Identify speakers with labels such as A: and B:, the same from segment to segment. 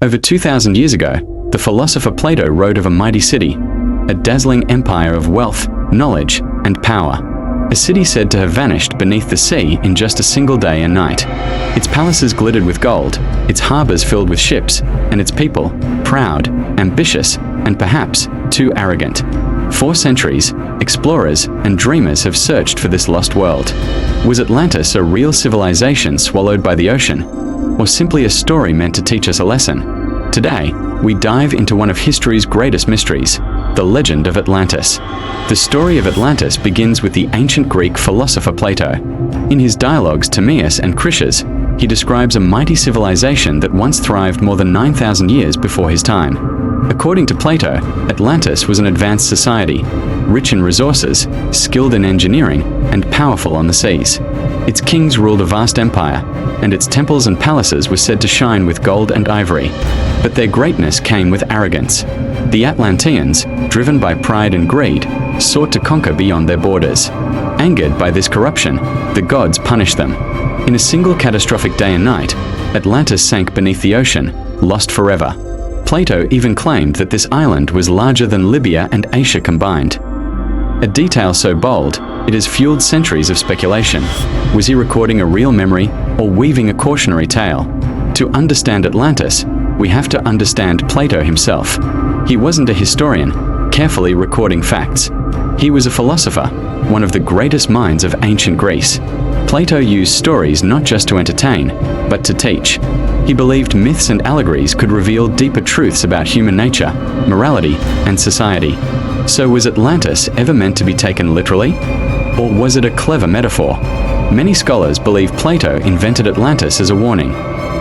A: Over 2,000 years ago, the philosopher Plato wrote of a mighty city, a dazzling empire of wealth, knowledge, and power. A city said to have vanished beneath the sea in just a single day and night. Its palaces glittered with gold, its harbors filled with ships, and its people, proud, ambitious, and perhaps too arrogant. For centuries, explorers and dreamers have searched for this lost world. Was Atlantis a real civilization swallowed by the ocean, or simply a story meant to teach us a lesson? Today, we dive into one of history's greatest mysteries, the legend of Atlantis. The story of Atlantis begins with the ancient Greek philosopher Plato. In his dialogues Timaeus and Critias, he describes a mighty civilization that once thrived more than 9,000 years before his time. According to Plato, Atlantis was an advanced society, rich in resources, skilled in engineering, and powerful on the seas. Its kings ruled a vast empire, and its temples and palaces were said to shine with gold and ivory. But their greatness came with arrogance. The Atlanteans, driven by pride and greed, sought to conquer beyond their borders. Angered by this corruption, the gods punished them. In a single catastrophic day and night, Atlantis sank beneath the ocean, lost forever. Plato even claimed that this island was larger than Libya and Asia combined. A detail so bold, it has fueled centuries of speculation. Was he recording a real memory or weaving a cautionary tale? To understand Atlantis, we have to understand Plato himself. He wasn't a historian, carefully recording facts. He was a philosopher, one of the greatest minds of ancient Greece. Plato used stories not just to entertain, but to teach. He believed myths and allegories could reveal deeper truths about human nature, morality, and society. So was Atlantis ever meant to be taken literally? Or was it a clever metaphor? Many scholars believe Plato invented Atlantis as a warning,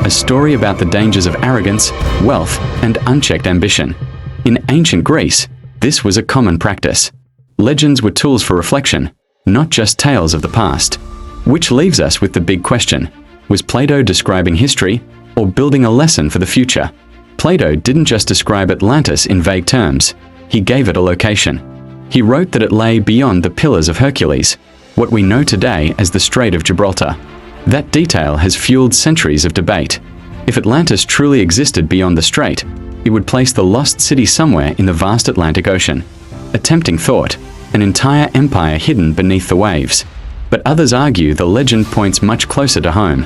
A: a story about the dangers of arrogance, wealth, and unchecked ambition. In ancient Greece, this was a common practice. Legends were tools for reflection, not just tales of the past. Which leaves us with the big question: was Plato describing history or building a lesson for the future? Plato didn't just describe Atlantis in vague terms, he gave it a location. He wrote that it lay beyond the Pillars of Hercules, what we know today as the Strait of Gibraltar. That detail has fueled centuries of debate. If Atlantis truly existed beyond the strait, it would place the lost city somewhere in the vast Atlantic Ocean. A tempting thought, an entire empire hidden beneath the waves. But others argue the legend points much closer to home.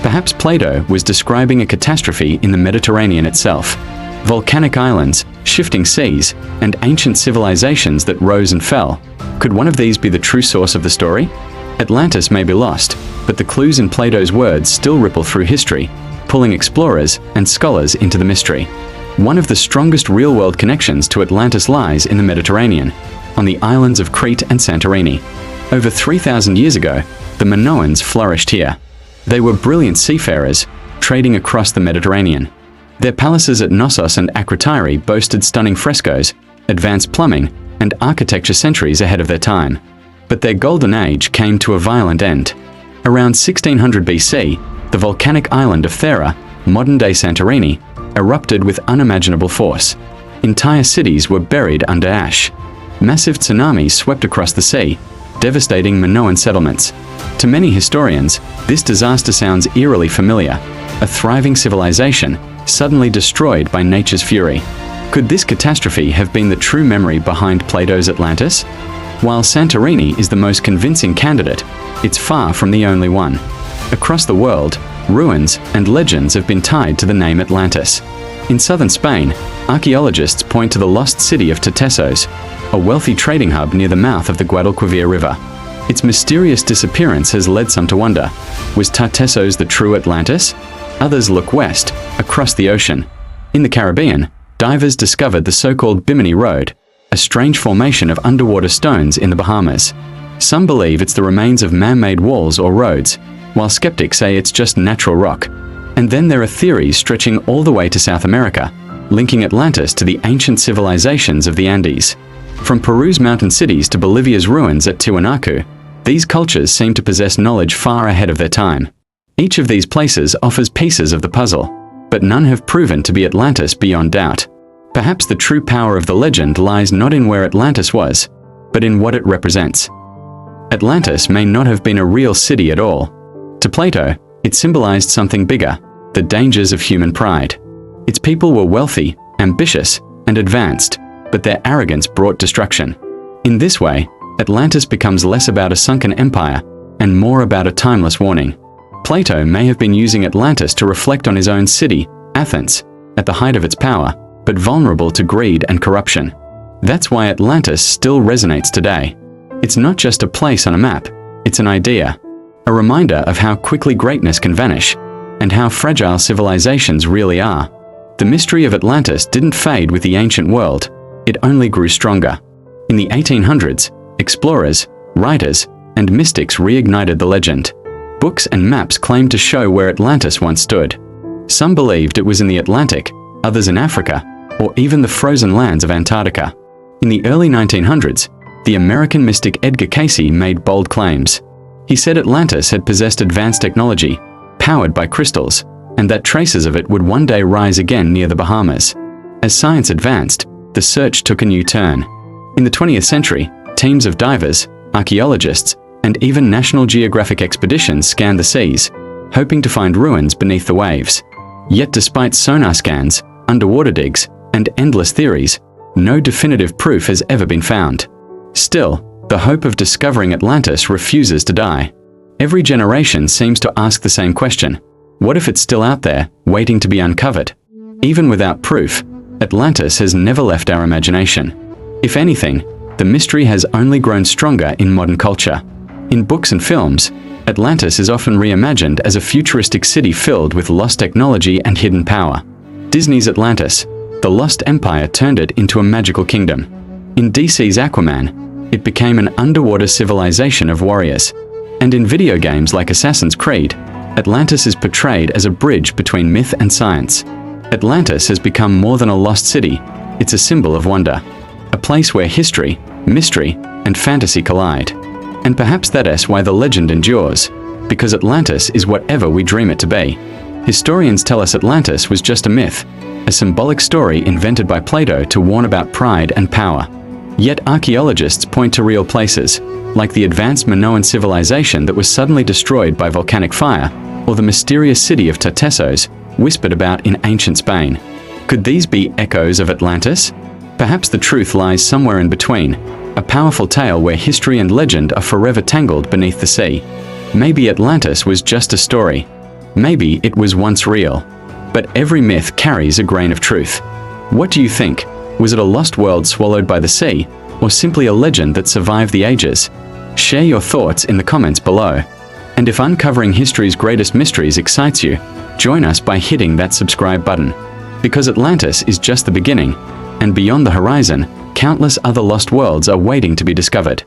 A: Perhaps Plato was describing a catastrophe in the Mediterranean itself. Volcanic islands, shifting seas, and ancient civilizations that rose and fell. Could one of these be the true source of the story? Atlantis may be lost, but the clues in Plato's words still ripple through history, pulling explorers and scholars into the mystery. One of the strongest real-world connections to Atlantis lies in the Mediterranean, on the islands of Crete and Santorini. Over 3,000 years ago, the Minoans flourished here. They were brilliant seafarers, trading across the Mediterranean. Their palaces at Knossos and Akrotiri boasted stunning frescoes, advanced plumbing, and architecture centuries ahead of their time. But their golden age came to a violent end. Around 1600 BC, the volcanic island of Thera, modern-day Santorini, erupted with unimaginable force. Entire cities were buried under ash. Massive tsunamis swept across the sea, devastating Minoan settlements. To many historians, this disaster sounds eerily familiar, a thriving civilization suddenly destroyed by nature's fury. Could this catastrophe have been the true memory behind Plato's Atlantis? While Santorini is the most convincing candidate, it's far from the only one. Across the world, ruins and legends have been tied to the name Atlantis. In southern Spain, archaeologists point to the lost city of Tartessos, a wealthy trading hub near the mouth of the Guadalquivir River. Its mysterious disappearance has led some to wonder, was Tartessos the true Atlantis? Others look west, across the ocean. In the Caribbean, divers discovered the so-called Bimini Road, a strange formation of underwater stones in the Bahamas. Some believe it's the remains of man-made walls or roads, while skeptics say it's just natural rock. And then there are theories stretching all the way to South America, linking Atlantis to the ancient civilizations of the Andes. From Peru's mountain cities to Bolivia's ruins at Tiwanaku, these cultures seem to possess knowledge far ahead of their time. Each of these places offers pieces of the puzzle, but none have proven to be Atlantis beyond doubt. Perhaps the true power of the legend lies not in where Atlantis was, but in what it represents. Atlantis may not have been a real city at all. To Plato, it symbolized something bigger, the dangers of human pride. Its people were wealthy, ambitious, and advanced, but their arrogance brought destruction. In this way, Atlantis becomes less about a sunken empire and more about a timeless warning. Plato may have been using Atlantis to reflect on his own city, Athens, at the height of its power, but vulnerable to greed and corruption. That's why Atlantis still resonates today. It's not just a place on a map, it's an idea, a reminder of how quickly greatness can vanish, and how fragile civilizations really are. The mystery of Atlantis didn't fade with the ancient world, it only grew stronger. In the 1800s, explorers, writers, and mystics reignited the legend. Books and maps claimed to show where Atlantis once stood. Some believed it was in the Atlantic, others in Africa, or even the frozen lands of Antarctica. In the early 1900s, the American mystic Edgar Cayce made bold claims. He said Atlantis had possessed advanced technology, powered by crystals, and that traces of it would one day rise again near the Bahamas. As science advanced, the search took a new turn. In the 20th century, teams of divers, archaeologists, and even National Geographic expeditions scanned the seas, hoping to find ruins beneath the waves. Yet despite sonar scans, underwater digs, and endless theories, no definitive proof has ever been found. Still, the hope of discovering Atlantis refuses to die. Every generation seems to ask the same question: what if it's still out there, waiting to be uncovered? Even without proof, Atlantis has never left our imagination. If anything, the mystery has only grown stronger in modern culture. In books and films, Atlantis is often reimagined as a futuristic city filled with lost technology and hidden power. Disney's Atlantis, the Lost Empire, turned it into a magical kingdom. In DC's Aquaman, it became an underwater civilization of warriors. And in video games like Assassin's Creed, Atlantis is portrayed as a bridge between myth and science. Atlantis has become more than a lost city, it's a symbol of wonder. A place where history, mystery, and fantasy collide. And perhaps that's why the legend endures, because Atlantis is whatever we dream it to be. Historians tell us Atlantis was just a myth, a symbolic story invented by Plato to warn about pride and power. Yet archaeologists point to real places, like the advanced Minoan civilization that was suddenly destroyed by volcanic fire, or the mysterious city of Tartessos, whispered about in ancient Spain. Could these be echoes of Atlantis? Perhaps the truth lies somewhere in between, a powerful tale where history and legend are forever tangled beneath the sea. Maybe Atlantis was just a story. Maybe it was once real. But every myth carries a grain of truth. What do you think? Was it a lost world swallowed by the sea, or simply a legend that survived the ages? Share your thoughts in the comments below. And if uncovering history's greatest mysteries excites you, join us by hitting that subscribe button. Because Atlantis is just the beginning, and beyond the horizon, countless other lost worlds are waiting to be discovered.